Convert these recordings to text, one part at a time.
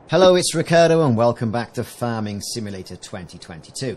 Hello, it's Ricardo and welcome back to Farming Simulator 2022.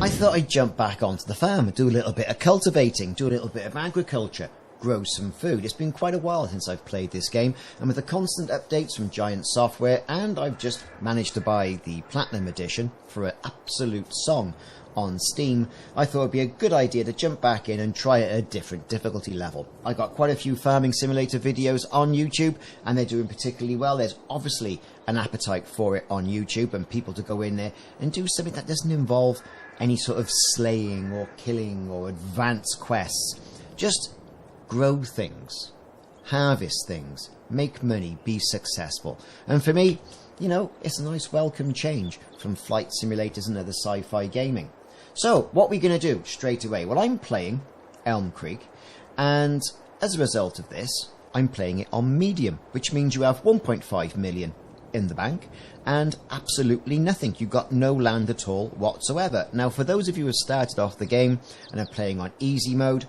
I thought I'd jump back onto the farm, do a little bit of cultivating, do a little bit of agriculture, grow some food. It's been quite a while since I've played this game, and with the constant updates from Giant Software, and I've just managed to buy the Platinum Edition for an absolute song on Steam, I thought it'd be a good idea to jump back in and try it at a different difficulty level. I got quite a few Farming Simulator videos on YouTube and they're doing particularly well. There's obviously an appetite for it on YouTube and people to go in there and do something that doesn't involve any sort of slaying or killing or advanced quests. Just grow things, harvest things, make money, be successful. And for me, you know, it's a nice welcome change from flight simulators and other sci-fi gaming. So, what we're going to do straight away? Well, I'm playing Elm Creek, and as a result of this, I'm playing it on medium, which means you have 1.5 million in the bank, and absolutely nothing. You've got no land at all whatsoever. Now, for those of you who have started off the game and are playing on easy mode,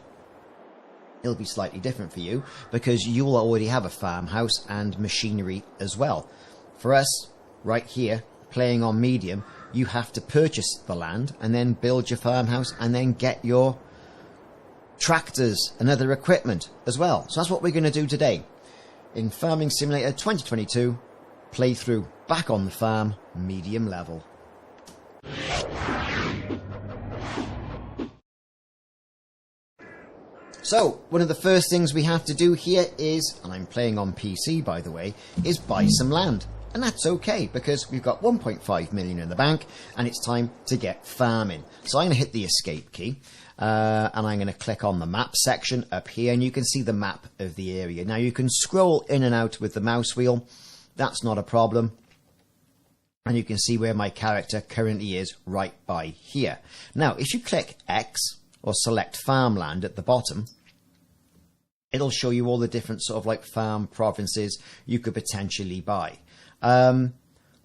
it'll be slightly different for you, because you'll already have a farmhouse and machinery as well. For us, right here, playing on medium, you have to purchase the land and then build your farmhouse and then get your tractors and other equipment as well. So that's what we're going to do today. In Farming Simulator 2022, playthrough back on the farm, medium level. So, one of the first things we have to do here is, and I'm playing on PC by the way, is buy some land. And that's okay, because we've got 1.5 million in the bank, and it's time to get farming. So I'm going to hit the escape key, and I'm going to click on the map section up here, and you can see the map of the area. Now you can scroll in and out with the mouse wheel, that's not a problem. And you can see where my character currently is right by here. Now, if you click X, or select farmland at the bottom, it'll show you all the different sort of like farm provinces you could potentially buy. We're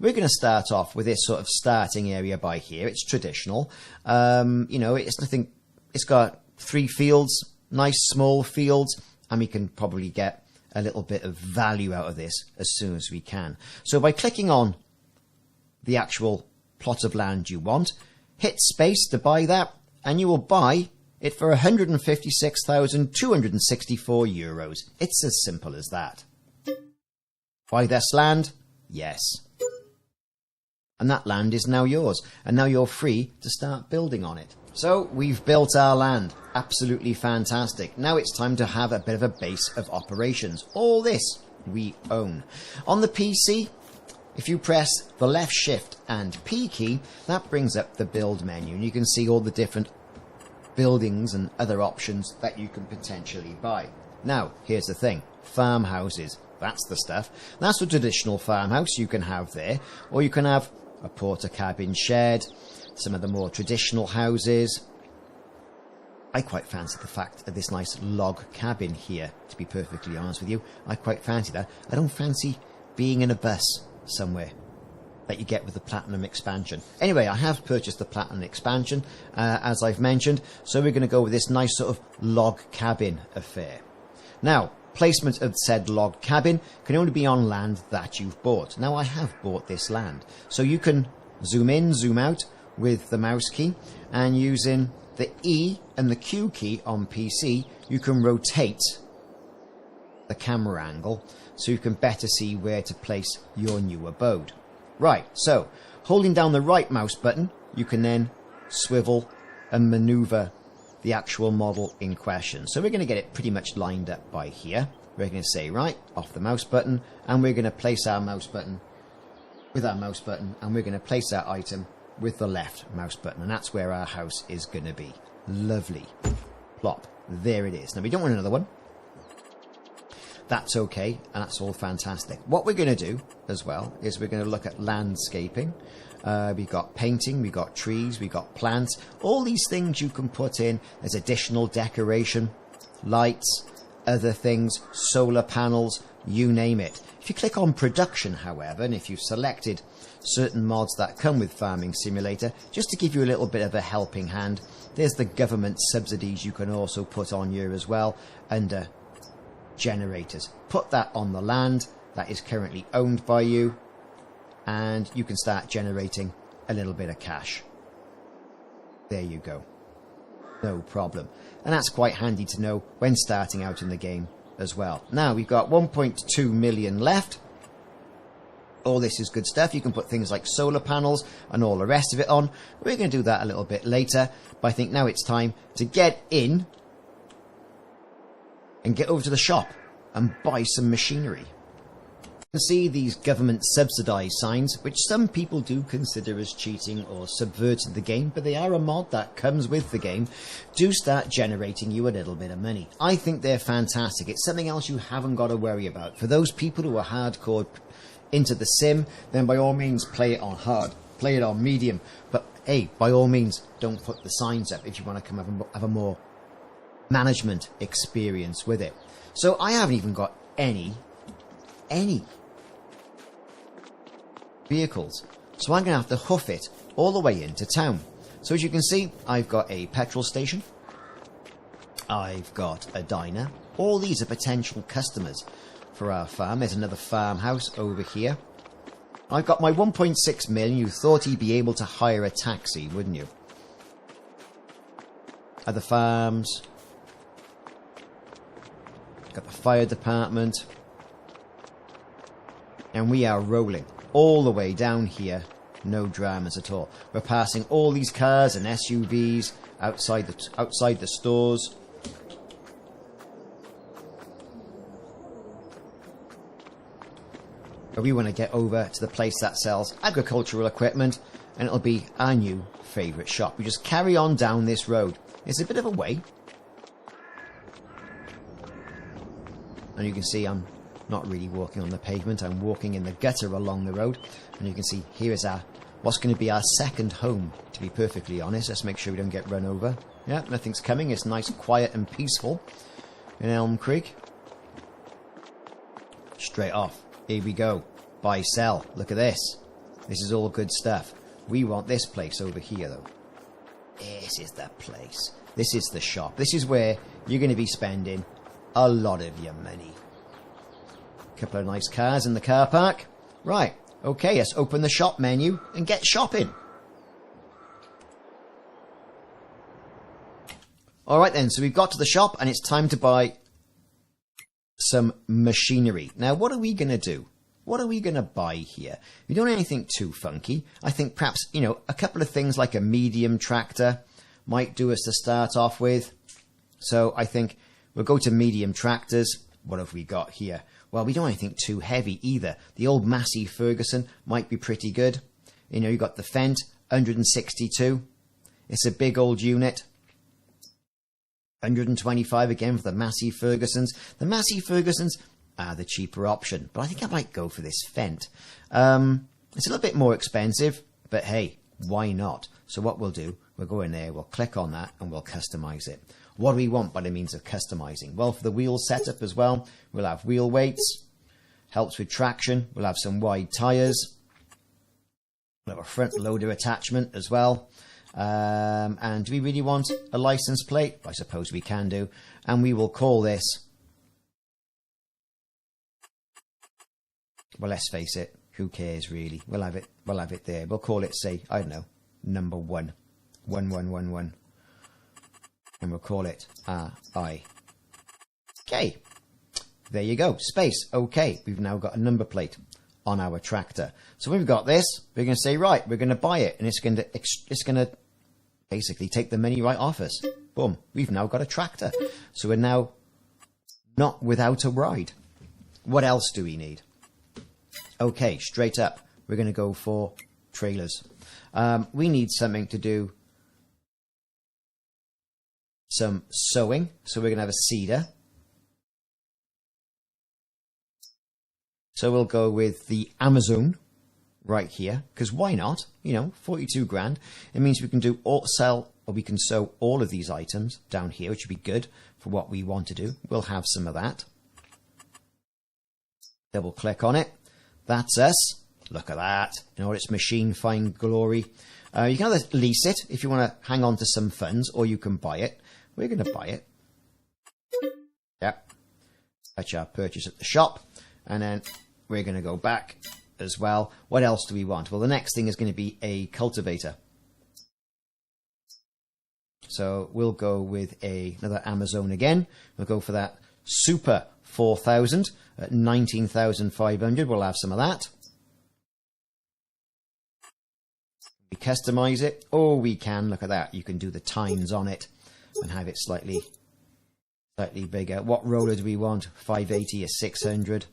going to start off with this sort of starting area by here. It's traditional. You know, it's nothing. It's got 3 fields, nice small fields, and we can probably get a little bit of value out of this as soon as we can. So by clicking on the actual plot of land you want, hit space to buy that, and you will buy it for 156,264 euros. It's as simple as that. Buy this land? Yes. And that land is now yours. And now you're free to start building on it. So we've built our land. Absolutely fantastic. Now it's time to have a bit of a base of operations. All this we own. On the PC, if you press the left shift and P key, that brings up the build menu. And you can see all the different buildings and other options that you can potentially buy. Now, here's the thing. Farmhouses. That's the stuff. That's a traditional farmhouse you can have there. Or you can have a porter cabin shed, some of the more traditional houses. I quite fancy the fact of this nice log cabin here, to be perfectly honest with you. I quite fancy that. I don't fancy being in a bus somewhere that you get with the Platinum expansion. Anyway, I have purchased the Platinum expansion, as I've mentioned, so we're going to go with this nice sort of log cabin affair. Now, placement of said log cabin can only be on land that you've bought. Now, I have bought this land, so you can zoom in, zoom out with the mouse key, and using the E and the Q key on PC, you can rotate the camera angle so you can better see where to place your new abode. Right, so holding down the right mouse button, you can then swivel and maneuver the actual model in question. So we're going to get it pretty much lined up by here. We're going to say right off the mouse button, and we're going to place our mouse button with our mouse button, and we're going to place our item with the left mouse button, and that's where our house is going to be. Lovely. Plop. There it is. Now we don't want another one. That's okay, and that's all fantastic. What we're going to do as well is we're going to look at landscaping. We've got painting, we've got trees, we've got plants. All these things you can put in as additional decoration, lights, other things, solar panels, you name it. If you click on production, however, and if you've selected certain mods that come with Farming Simulator, just to give you a little bit of a helping hand, there's the government subsidies you can also put on here as well under generators. Put that on the land that is currently owned by you, and you can start generating a little bit of cash. There you go. No problem. And that's quite handy to know when starting out in the game as well. Now we've got 1.2 million left. All this is good stuff. You can put things like solar panels and all the rest of it on. We're going to do that a little bit later. But I think now it's time to get in and get over to the shop and buy some machinery. You can see these government subsidised signs, which some people do consider as cheating or subverting the game, but they are a mod that comes with the game, do start generating you a little bit of money. I think they're fantastic. It's something else you haven't got to worry about. For those people who are hardcore into the sim, then by all means play it on hard, play it on medium, but hey, by all means don't put the signs up if you want to come have a more management experience with it. So I haven't even got any vehicles, so I'm going to have to hoof it all the way into town. So as you can see, I've got a petrol station, I've got a diner. All these are potential customers for our farm. There's another farmhouse over here. I've got my 1.6 million. You thought he'd be able to hire a taxi, wouldn't you? Other farms. Got the fire department. And we are rolling all the way down here. No dramas at all. We're passing all these cars and SUVs outside the stores. But we want to get over to the place that sells agricultural equipment, and it'll be our new favourite shop. We just carry on down this road. It's a bit of a way. And you can see I'm not really walking on the pavement. I'm walking in the gutter along the road. And you can see here is what's going to be our second home, to be perfectly honest. Let's make sure we don't get run over. Yeah, nothing's coming. It's nice, quiet and peaceful in Elm Creek. Straight off. Here we go. Buy, sell. Look at this. This is all good stuff. We want this place over here, though. This is the place. This is the shop. This is where you're going to be spending a lot of your money. Couple of nice cars in the car park. Right. Okay, let's open the shop menu and get shopping. Alright then, so we've got to the shop and it's time to buy some machinery. Now, what are we going to do? What are we going to buy here? We don't want anything too funky. I think perhaps, a couple of things like a medium tractor might do us to start off with. So I think we'll go to medium tractors. What have we got here? Well, we don't want anything too heavy either. The old Massey Ferguson might be pretty good. You've got the Fendt 162. It's a big old unit. 125 again for the Massey Fergusons. The Massey Fergusons are the cheaper option, but I think I might go for this Fendt. It's a little bit more expensive, but hey, why not? So what we'll do, we'll go in there, we'll click on that, and we'll customize it. What do we want by the means of customizing? Well, for the wheel setup as well, we'll have wheel weights, helps with traction, we'll have some wide tires, we'll have a front loader attachment as well. And do we really want a license plate? I suppose we can do. And we will call this, well, let's face it, who cares really? We'll have it there. We'll call it, say, I don't know, number 1. 1111. And we'll call it RI. Okay. There you go. Space. Okay. We've now got a number plate on our tractor. So when we've got this, we're going to say, right, we're going to buy it. And it's going to basically take the money right off us. Boom. We've now got a tractor. So we're now not without a ride. What else do we need? Okay, straight up. We're going to go for trailers. We need something to do some sowing. So we're going to have a seeder. So we'll go with the Amazon right here, because why not? 42 grand. It means we can we can sow all of these items down here, which would be good for what we want to do. We'll have some of that. Double click on it. That's us. Look at that. In all its machine fine glory. You can either lease it if you want to hang on to some funds, or you can buy it. We're going to buy it. Yep. That's our purchase at the shop. And then we're going to go back as well. What else do we want? Well, the next thing is going to be a cultivator. So we'll go with another Amazon again. We'll go for that Super 4000 at 19,500. We'll have some of that. We customize it. Oh, we can. Look at that. You can do the tines on it and have it slightly bigger. What roller do we want? 580 or 600?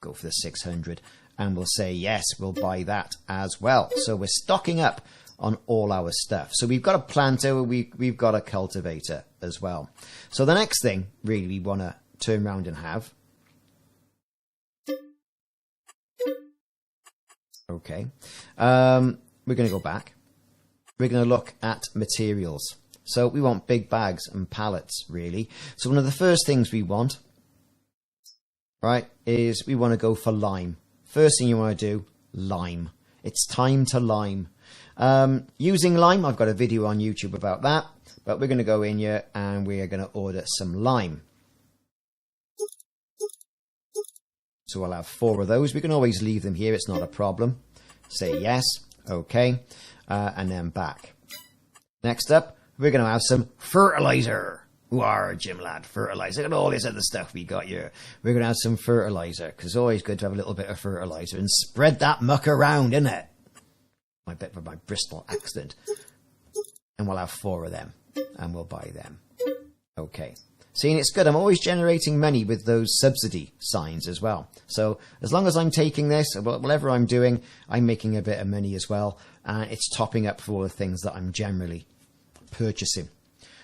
Go for the 600. And we'll say, yes, we'll buy that as well. So we're stocking up on all our stuff. So we've got a planter, we've got a cultivator as well. So the next thing really we want to turn around and have. Okay. We're going to go back. We're going to look at materials. So we want big bags and pallets, really. So one of the first things we want, right, is we want to go for lime. First thing you want to do, lime. It's time to lime. Using lime, I've got a video on YouTube about that, but we're going to go in here and we are going to order some lime. So we'll have 4 of those. We can always leave them here, it's not a problem. Say yes, okay, and then back. Next up, we're going to have some fertilizer. Who are Jim lad? Fertilizer. Look at all this other stuff we got here. We're going to have some fertilizer, because it's always good to have a little bit of fertilizer and spread that muck around, isn't it? My bit of my Bristol accent. And we'll have 4 of them. And we'll buy them. Okay. See, it's good. I'm always generating money with those subsidy signs as well. So as long as I'm taking this, whatever I'm doing, I'm making a bit of money as well. And it's topping up for all the things that I'm generally purchasing.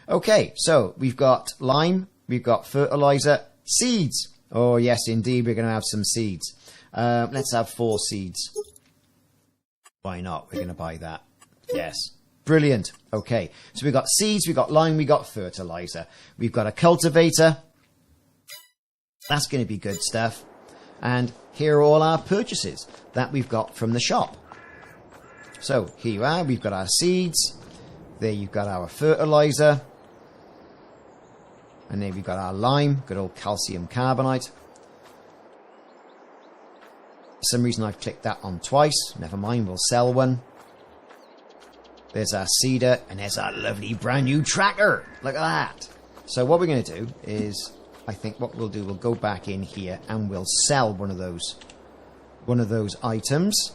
Okay, so we've got lime. We've got fertilizer. Seeds. Oh, yes, indeed. We're going to have some seeds. Let's have 4 seeds. Why not? We're going to buy that. Yes. Brilliant. Okay. So we've got seeds, we've got lime, we've got fertilizer. We've got a cultivator. That's going to be good stuff. And here are all our purchases that we've got from the shop. So here you are. We've got our seeds. There you've got our fertilizer. And then we've got our lime. Good old calcium carbonate. For some reason I've clicked that on twice. Never mind, we'll sell one. There's our seeder, and there's our lovely brand new tractor. Look at that. So what we're going to do is, I think what we'll do, we'll go back in here and we'll sell one of those items.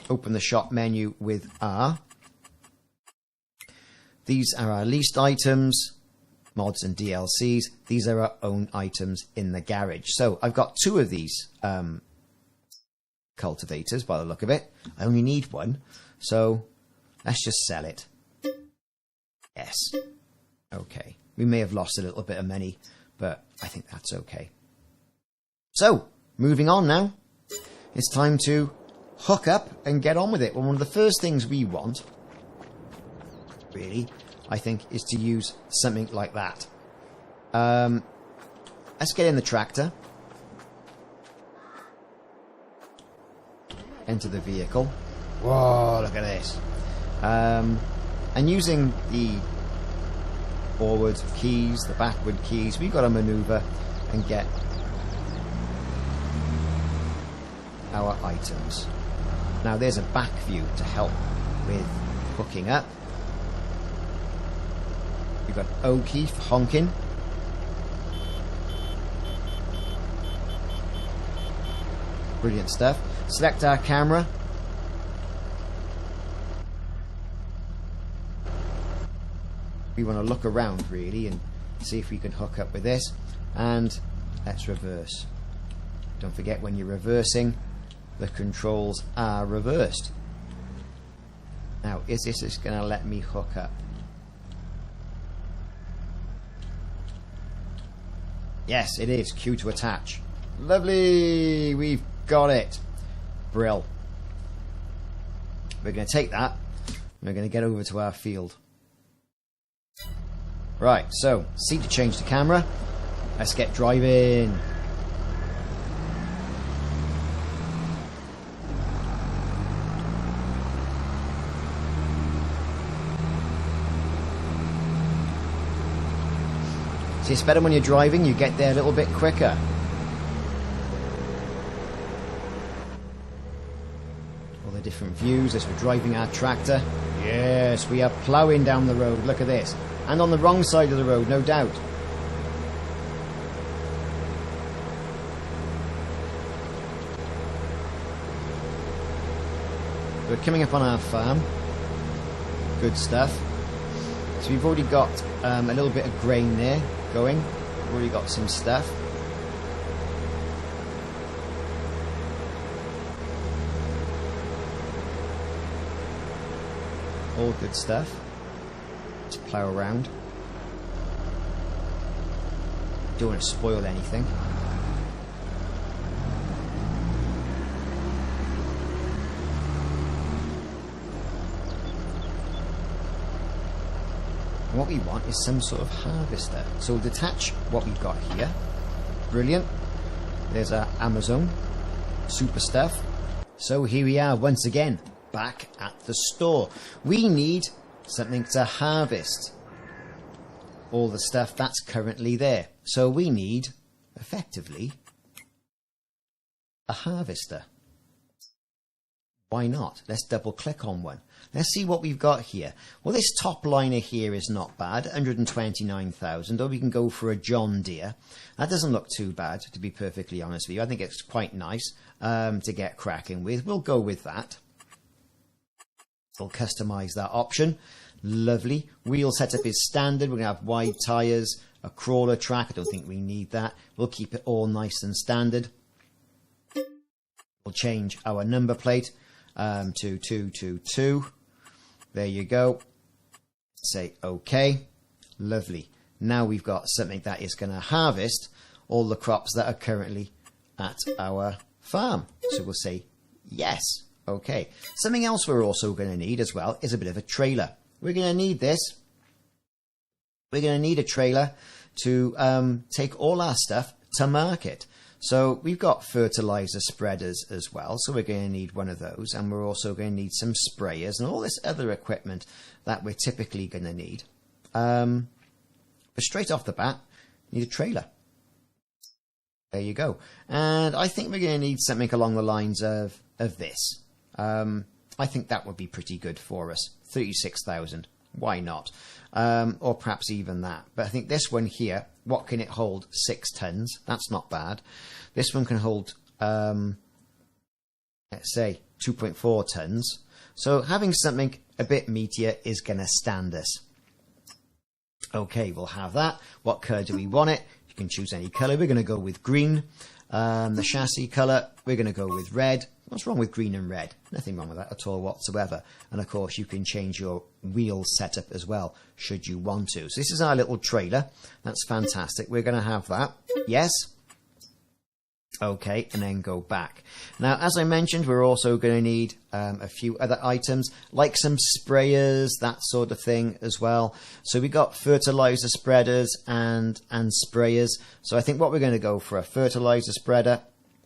Open the shop menu with R. These are our leased items, mods and DLCs. These are our own items in the garage. So I've got 2 of these cultivators by the look of it. I only need 1, so let's just sell it. Yes. Okay. We may have lost a little bit of money, but I think that's okay. So, moving on now. It's time to hook up and get on with it. Well, one of the first things we want, really, I think, is to use something like that. Let's get in the tractor. Enter the vehicle. Whoa, look at this. And using the forward keys, the backward keys, we've got to maneuver and get our items. Now there's a back view to help with hooking up. We've got O key for honking. Brilliant stuff. Select our camera. We want to look around really and see if we can hook up with this. And let's reverse. Don't forget, when you're reversing, the controls are reversed. Now, is this just going to let me hook up? Yes, it is. Q to attach. Lovely! We've got it. Brill. We're going to take that and we're going to get over to our field. Right, so, C to change the camera. Let's get driving. See, it's better when you're driving, you get there a little bit quicker. All the different views as we're driving our tractor. Yes, we are ploughing down the road. Look at this. And on the wrong side of the road, no doubt. We're coming up on our farm. Good stuff. So we've already got a little bit of grain there going. We've already got some stuff. All good stuff to plough around. Don't want to spoil anything. And what we want is some sort of harvester. So we'll detach what we've got here. Brilliant. There's our Amazon. Super stuff. So here we are once again, back at the store. We need something to harvest all the stuff that's currently there. So we need, effectively, a harvester. Why not? Let's double click on one. Let's see what we've got here. Well, this top liner here is not bad, 129,000, or we can go for a John Deere. That doesn't look too bad, to be perfectly honest with you. I think it's quite nice to get cracking with. We'll go with that. We'll customize that option. Lovely. Wheel setup is standard. We're going to have wide tyres, a crawler track. I don't think we need that. We'll keep it all nice and standard. We'll change our number plate to 222. There you go. Say OK. Lovely. Now we've got something that is going to harvest all the crops that are currently at our farm. So we'll say yes. OK. Something else we're also going to need as well is a bit of a trailer. We're going to need this. We're going to need a trailer to take all our stuff to market. So we've got fertilizer spreaders as well, so we're going to need one of those, and we're also going to need some sprayers and all this other equipment that we're typically going to need. But straight off the bat, need a trailer. There you go. And I think we're going to need something along the lines of this. I think that would be pretty good for us. 36,000. Why not? Or perhaps even that. But I think this one here, what can it hold? 6 tons. That's not bad. This one can hold, let's say, 2.4 tons. So having something a bit meatier is going to stand us. Okay, we'll have that. What colour do we want it? You can choose any colour. We're going to go with green. The chassis colour, we're going to go with red. What's wrong with green and red? Nothing wrong with that at all whatsoever. And of course, you can change your wheel setup as well, should you want to. So this is our little trailer. That's fantastic. We're going to have that. Yes. Okay, and then go back. Now, as I mentioned, we're also going to need a few other items, like some sprayers, that sort of thing as well. So we got fertilizer spreaders and sprayers. So I think what we're going to go for a fertilizer spreader,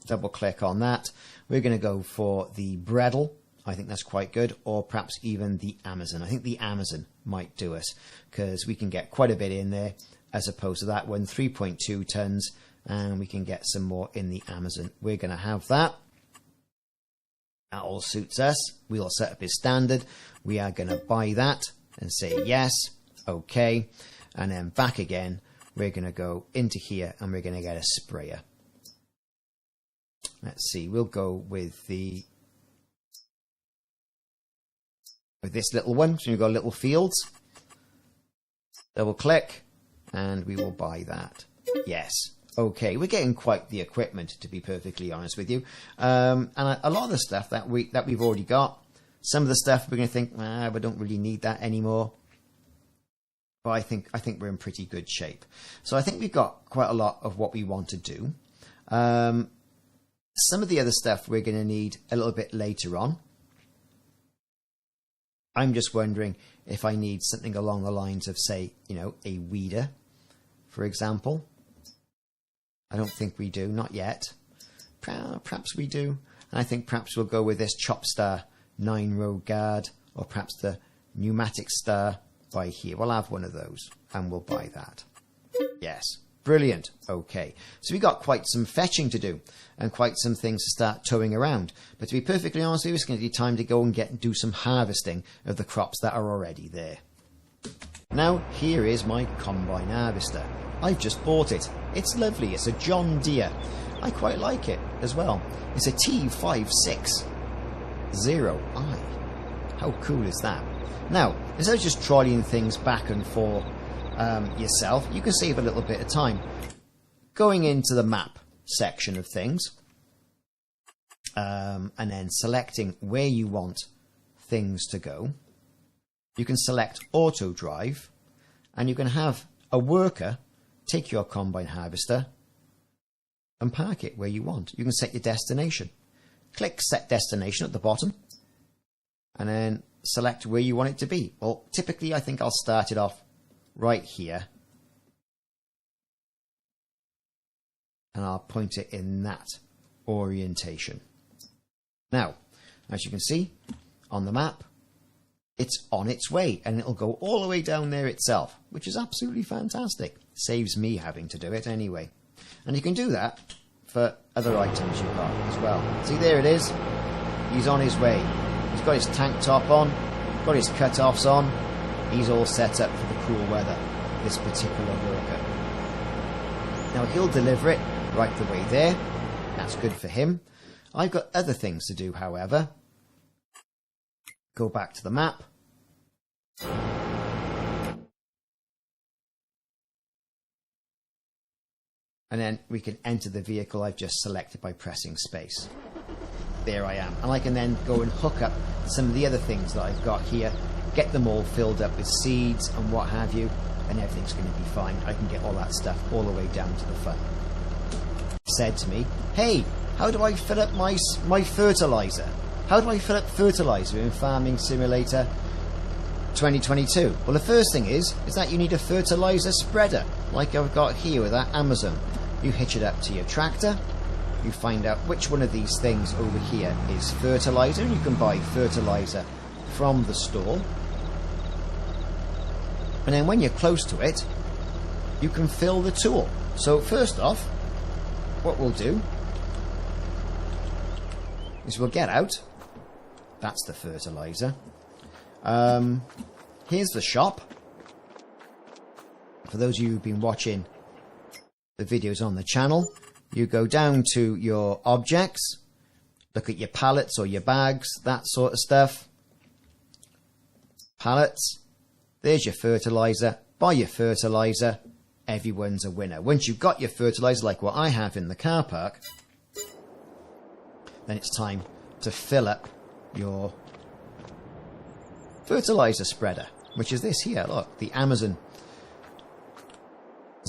double click on that. We're going to go for the Bredel. I think that's quite good, or perhaps even the Amazon. I think the Amazon might do us, because we can get quite a bit in there, as opposed to that one, 3.2 tons, and we can get some more in the Amazon. We're going to have that. That all suits us. Wheel setup is standard. We are going to buy that and say yes, okay, and then back again. We're going to go into here and we're going to get a sprayer. Let's see, we'll go with this little one. So we've got little fields. Double click and we will buy that. Yes. Okay, we're getting quite the equipment, to be perfectly honest with you. And a lot of the stuff that we've already got, some of the stuff we're going to think, we don't really need that anymore. But I think we're in pretty good shape. So I think we've got quite a lot of what we want to do. Some of the other stuff we're going to need a little bit later on. I'm just wondering if I need something along the lines of, say, a weeder, for example. I don't think we do, not yet. Perhaps we do. And I think perhaps we'll go with this Chopstar 9-row guard, or perhaps the pneumatic star by here. We'll have one of those and we'll buy that. Yes. Brilliant. Okay, so we got quite some fetching to do and quite some things to start towing around. But to be perfectly honest with you, it's going to be time to go and do some harvesting of the crops that are already there. Now, here is my combine harvester. I've just bought it. It's lovely. It's a John Deere. I quite like it as well. It's a T560i. How cool is that? Now, instead of just trolleying things back and forth yourself, you can save a little bit of time. Going into the map section of things, and then selecting where you want things to go. You can select auto drive, and you can have a worker take your combine harvester and park it where you want. You can set your destination. Click set destination at the bottom, and then select where you want it to be. Well, typically I think I'll start it off right here, and I'll point it in that orientation. Now, as you can see on the map, it's on its way, and it'll go all the way down there itself, which is absolutely fantastic. Saves me having to do it anyway. And you can do that for other items you've got as well. See, there it is. He's on his way. He's got his tank top on, got his cut-offs on. He's all set up for the cool weather, this particular worker. Now, he'll deliver it right the way there. That's good for him. I've got other things to do, however. Go back to the map. And then we can enter the vehicle I've just selected by pressing space. There I am. And I can then go and hook up some of the other things that I've got here, get them all filled up with seeds and what have you, and everything's going to be fine. I can get all that stuff all the way down to the front. Said to me, hey, how do I fill up my fertilizer? How do I fill up fertilizer in Farming Simulator 2022? Well, the first thing is that you need a fertilizer spreader, like I've got here with that Amazon. You hitch it up to your tractor, you find out which one of these things over here is fertilizer, and you can buy fertilizer from the store. And then when you're close to it, you can fill the tool. So first off, what we'll do is we'll get out. That's the fertilizer. Here's the shop. For those of you who've been watching the videos on the channel, you go down to your objects, look at your pallets or your bags, that sort of stuff. Pallets. There's your fertilizer. Buy your fertilizer. Everyone's a winner. Once you've got your fertilizer, like what I have in the car park, then it's time to fill up your fertilizer spreader, which is this here. Look, the Amazon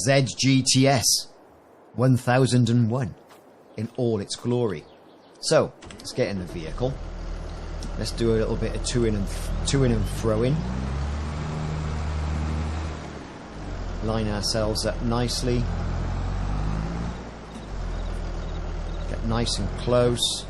ZGTS 1001 in all its glory. So let's get in the vehicle. Let's do a little bit of to in and fro-in. Line ourselves up nicely. Get nice and close.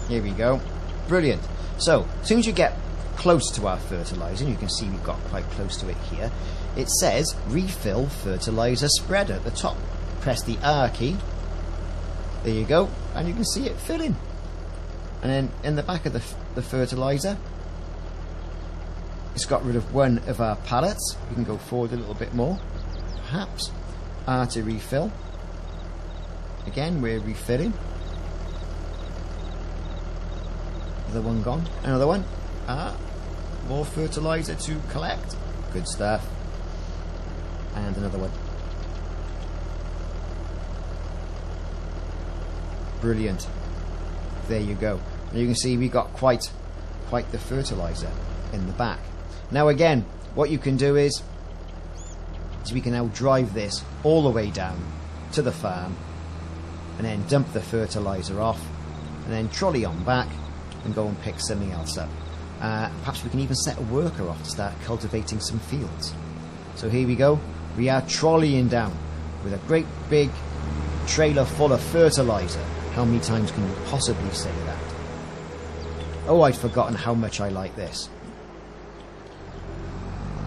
Here we go. Brilliant. So, as soon as you get close to our fertilizer, and you can see we've got quite close to it here, it says refill fertilizer spreader at the top. Press the R key. There you go. And you can see it filling. And then in the back of the fertilizer, it's got rid of one of our pallets. We can go forward a little bit more. Perhaps. R to refill. Again, we're refilling. Another one gone. Another one. More fertilizer to collect. Good stuff. And another one. Brilliant. There you go. And you can see we got quite the fertilizer in the back. Now again, what you can do is we can now drive this all the way down to the farm and then dump the fertilizer off and then trolley on back and go and pick something else up. Perhaps we can even set a worker off to start cultivating some fields. So here we go. We are trolleying down with a great big trailer full of fertilizer. How many times can you possibly say that? Oh, I'd forgotten how much I like this.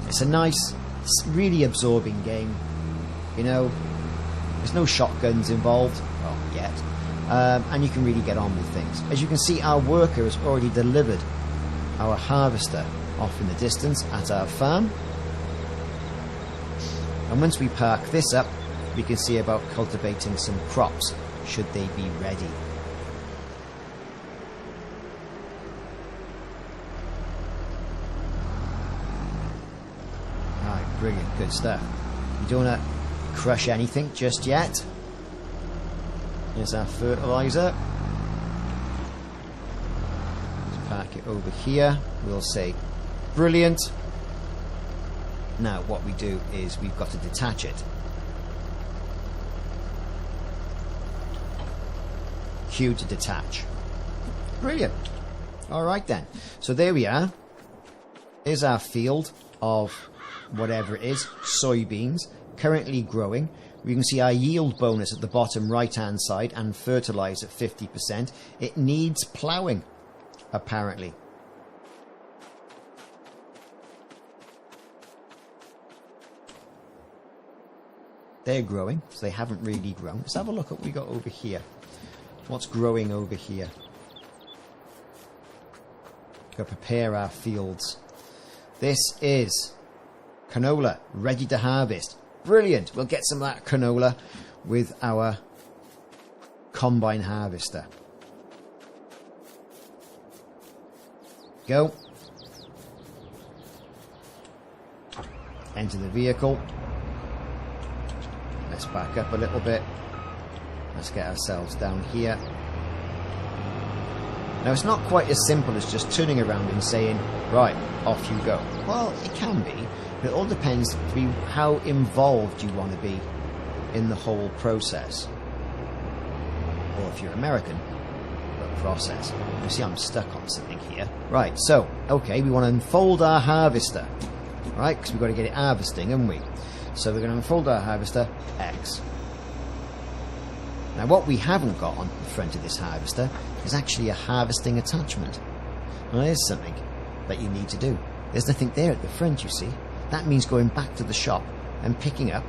It's a nice, really absorbing game. You know, there's no shotguns involved, well, yet. And you can really get on with things. As you can see, our worker has already delivered our harvester off in the distance at our farm. And once we park this up, we can see about cultivating some crops, should they be ready. Alright, brilliant, good stuff. You don't want to crush anything just yet. Here's our fertilizer. Let's park it over here. We'll say brilliant. Now what we do is we've got to detach it. Q to detach. Brilliant. Alright then. So there we are. Here's our field of whatever it is, soybeans, currently growing. We can see our yield bonus at the bottom right hand side and fertilize at 50%. It needs ploughing, apparently. They're growing, so they haven't really grown. Let's have a look at what we got over here. What's growing over here? Go prepare our fields. This is canola, ready to harvest. Brilliant. We'll get some of that canola with our combine harvester. Go. Enter the vehicle. Let's back up a little bit. Let's get ourselves down here. Now it's not quite as simple as just turning around and saying, right, off you go. Well, it can be, but it all depends how involved you want to be in the whole process. Or if you're American, the process. You see, I'm stuck on something here. Right, so, okay, we want to unfold our harvester. Right, because we've got to get it harvesting, haven't we? So we're going to unfold our harvester, X. Now what we haven't got on the front of this harvester is actually a harvesting attachment. Now there's something that you need to do. There's nothing there at the front, you see. That means going back to the shop and picking up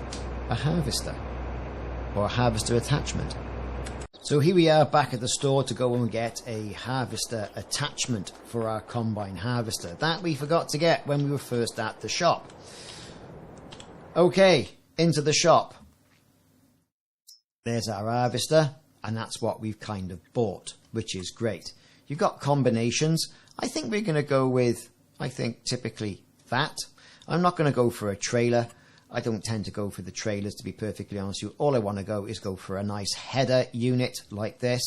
a harvester or a harvester attachment. So here we are back at the store to go and get a harvester attachment for our combine harvester. That we forgot to get when we were first at the shop. Okay, into the shop. There's our harvester, and that's what we've kind of bought, which is great. You've got combinations. I think we're going to go with, typically that. I'm not going to go for a trailer. I don't tend to go for the trailers, to be perfectly honest with you. All I want to go is go for a nice header unit like this.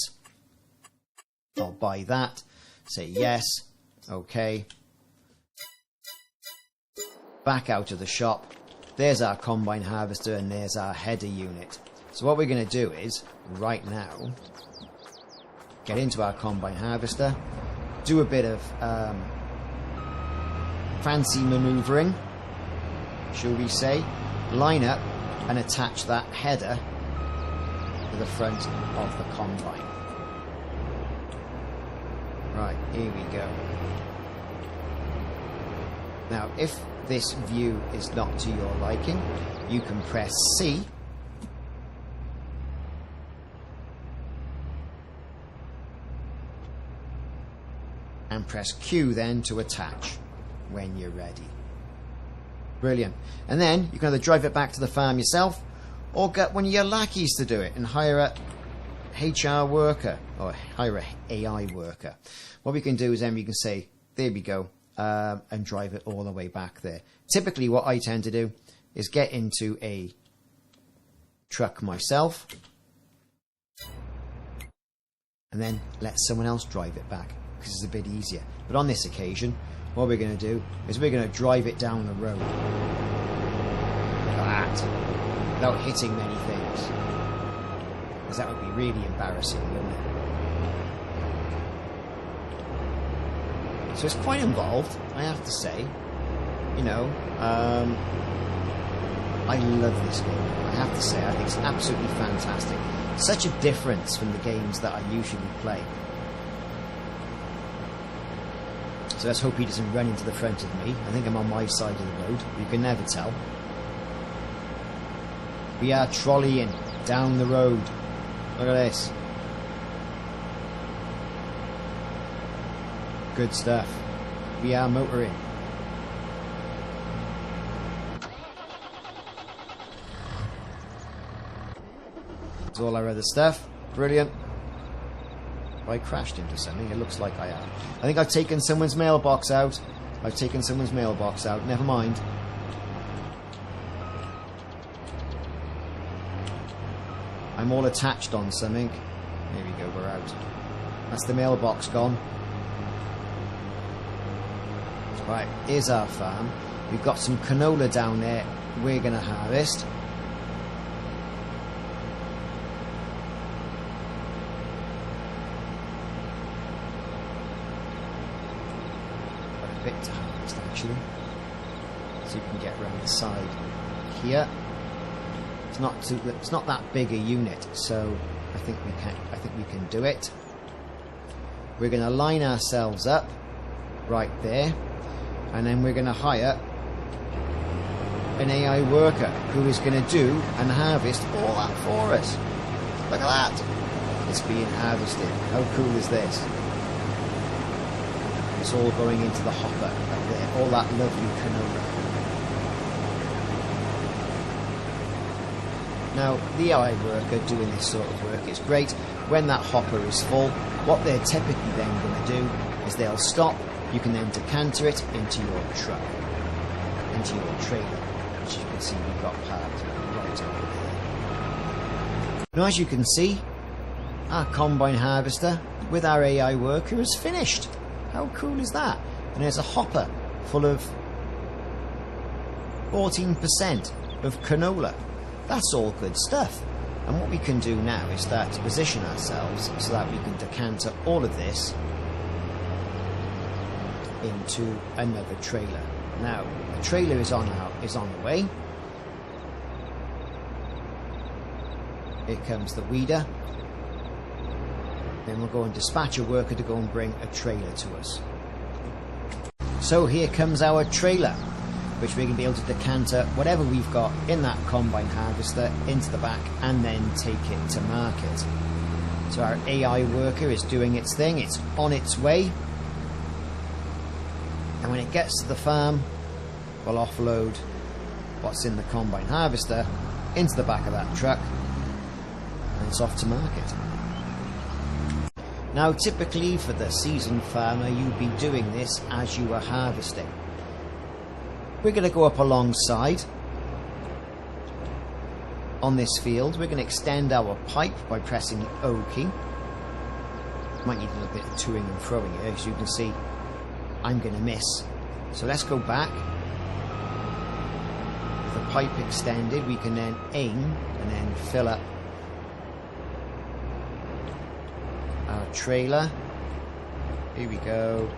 I'll buy that. Say yes. Okay. Back out of the shop. There's our combine harvester, and there's our header unit. So what we're going to do is, right now, get into our combine harvester, do a bit of fancy manoeuvring, shall we say, line up and attach that header to the front of the combine. Right, here we go. Now, if this view is not to your liking, you can press C and press Q then to attach when you're ready. Brilliant. And then you can either drive it back to the farm yourself or get one of your lackeys to do it and hire a HR worker or hire a AI worker. What we can do is then we can say, there we go, and drive it all the way back there. Typically what I tend to do is get into a truck myself and then let someone else drive it back, because it's a bit easier. But on this occasion, what we're going to do is we're going to drive it down the road like that, without hitting many things, because that would be really embarrassing, wouldn't it? So it's quite involved, I have to say. You know, I love this game. I have to say, I think it's absolutely fantastic. Such a difference from the games that I usually play. So let's hope he doesn't run into the front of me. I think I'm on my side of the road. You can never tell. We are trolleying down the road. Look at this. Good stuff. We are motoring. That's all our other stuff. Brilliant. I crashed into something. It looks like I have. I think I've taken someone's mailbox out. I've taken someone's mailbox out. Never mind. I'm all attached on something. There we go, we're out. That's the mailbox gone. Right, here's our farm. We've got some canola down there we're going to harvest. Bit to harvest actually, so you can get around the side here. It's not that big a unit, so I think we can do it. We're going to line ourselves up right there, and then we're going to hire an AI worker who is going to do and harvest all that for us. Look at that, it's being harvested. How cool is this? It's all going into the hopper up there, all that lovely canola. Now, the AI worker doing this sort of work is great. When that hopper is full, what they're typically then going to do is they'll stop. You can then decanter it into your truck, into your trailer, which you can see we've got parked right over there. Now, as you can see, our combine harvester with our AI worker is finished. How cool is that? And there's a hopper full of 14% of canola. That's all good stuff. And what we can do now is start to position ourselves so that we can decanter all of this into another trailer. Now, the trailer is on the way. Here comes the weeder. Then we'll go and dispatch a worker to go and bring a trailer to us. So here comes our trailer, which we're going to be able to decanter whatever we've got in that combine harvester into the back and then take it to market. So our AI worker is doing its thing, it's on its way. And when it gets to the farm, we'll offload what's in the combine harvester into the back of that truck and it's off to market. Now, typically for the seasoned farmer, you'd be doing this as you were harvesting. We're going to go up alongside on this field. We're going to extend our pipe by pressing the O key. Might need a little bit of toing and throwing here, as you can see I'm going to miss. So let's go back. With the pipe extended, we can then aim and then fill up our trailer. Here we go.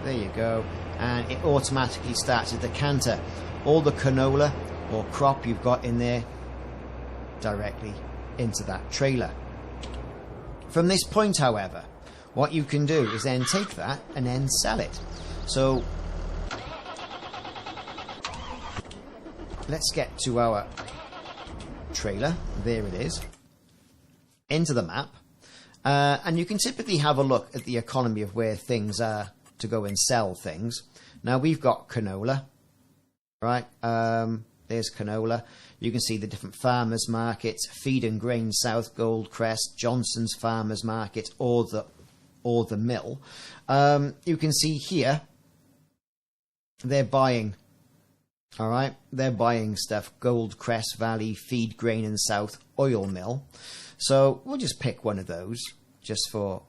There you go. And it automatically starts to decanter all the canola or crop you've got in there directly into that trailer. From this point, however, what you can do is then take that and then sell it. So let's get to our trailer. There it is. Into the map. And you can typically have a look at the economy of where things are to go and sell things. Now we've got canola, right? There's canola. You can see the different farmers markets: Feed and Grain South, Goldcrest, Johnson's Farmers Market, or the mill. You can see here they're buying. All right, they're buying stuff: Goldcrest Valley, Feed Grain and South, Oil Mill. So we'll just pick one of those just for.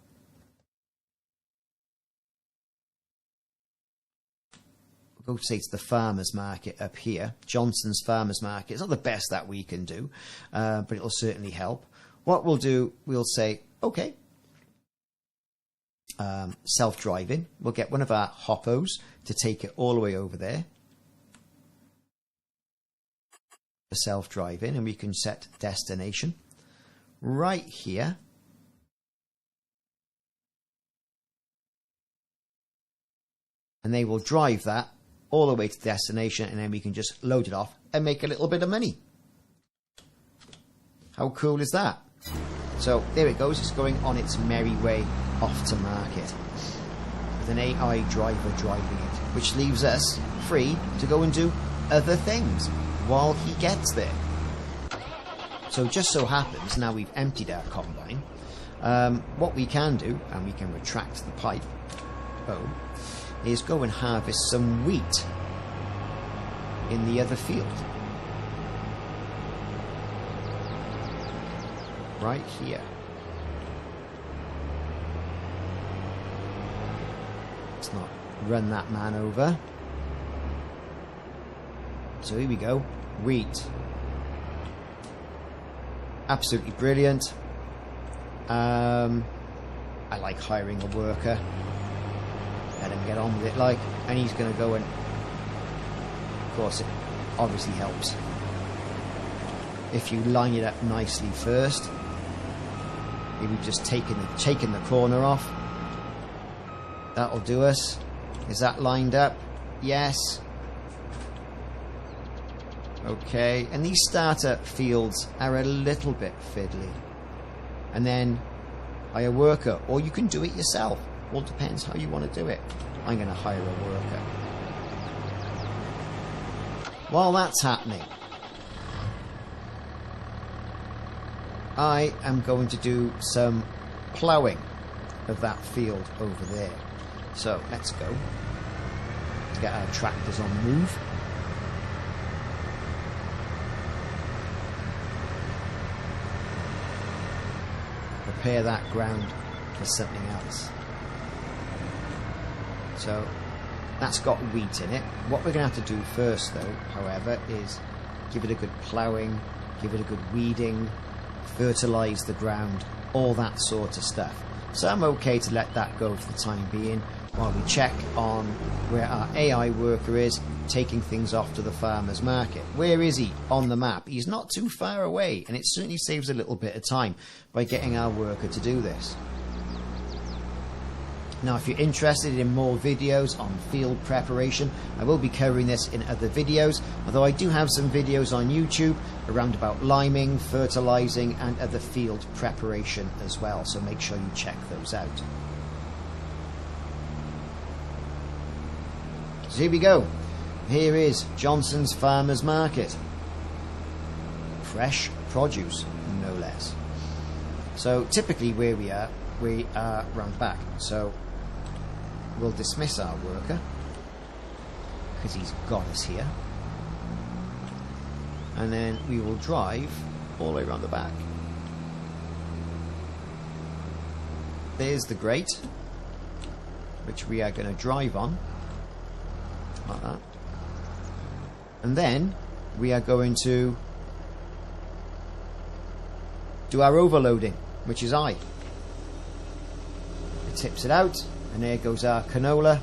Go say to the farmers market up here, Johnson's Farmers Market. It's not the best that we can do, but it'll certainly help. What we'll do, we'll say, okay, self-driving. We'll get one of our hoppos to take it all the way over there. The self-driving, and we can set destination right here. and they will drive that all the way to the destination, and then we can just load it off and make a little bit of money. How cool is that? So there it goes, it's going on its merry way off to market with an AI driver driving it, which leaves us free to go and do other things while he gets there. So just so happens, now we've emptied our combine, what we can do, and we can retract the pipe, is go and harvest some wheat in the other field. Right here. Let's not run that man over. So here we go, wheat. Absolutely brilliant. I like hiring a worker. Let him get on with it, like, and he's going to go and, of course, it obviously helps if you line it up nicely first. Maybe just taking the corner off. That'll do us. Is that lined up? Yes. Okay, and these starter fields are a little bit fiddly. And then hire a worker, or you can do it yourself. All depends how you want to do it. I'm going to hire a worker. While that's happening, I am going to do some ploughing of that field over there. So let's go. Get our tractors on the move. Prepare that ground for something else. So that's got wheat in it. What we're going to have to do first, though, however, is give it a good ploughing, give it a good weeding, fertilise the ground, all that sort of stuff. So I'm okay to let that go for the time being while we check on where our AI worker is, taking things off to the farmer's market. Where is he on the map? He's not too far away, and it certainly saves a little bit of time by getting our worker to do this. Now, if you're interested in more videos on field preparation, I will be covering this in other videos, although I do have some videos on YouTube around about liming, fertilizing, and other field preparation as well, so make sure you check those out. So here we go. Here is Johnson's Farmers Market. Fresh produce, no less. So typically where we are round back. So we'll dismiss our worker because he's got us here, and then we will drive all the way around the back. There's the grate, which we are going to drive on like that, and then we are going to do our overloading, which is I. It tips it out, and there goes our canola,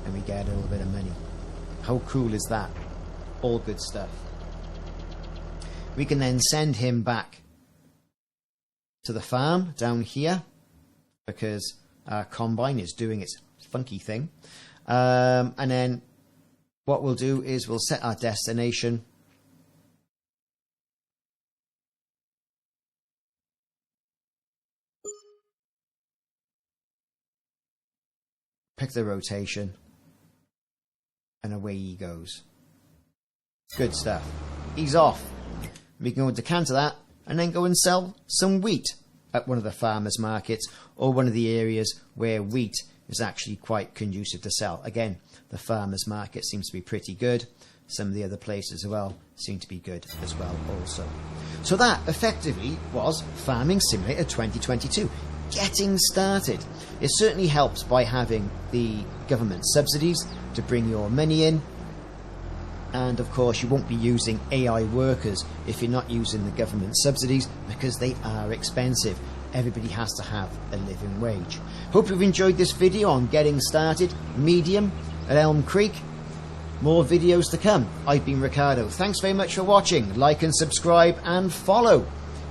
and we get a little bit of money. How cool is that? All good stuff. We can then send him back to the farm down here because our combine is doing its funky thing. And then what we'll do is we'll set our destination. Pick the rotation, and away he goes. Good stuff. He's off. We can go and decanter that and then go and sell some wheat at one of the farmers markets or one of the areas where wheat is actually quite conducive to sell. Again, the farmers market seems to be pretty good. Some of the other places as well seem to be good as well also. So that effectively was Farming Simulator 2022. Getting started. It certainly helps by having the government subsidies to bring your money in, and of course you won't be using AI workers if you're not using the government subsidies because they are expensive. Everybody has to have a living wage. Hope you've enjoyed this video on getting started, medium at Elm Creek. More videos to come. I've been Ricardo. Thanks very much for watching. Like and subscribe and follow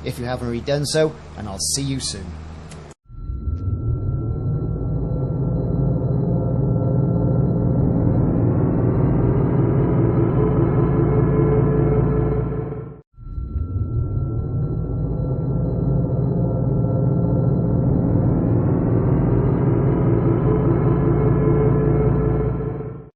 if you haven't already done so, and I'll see you soon.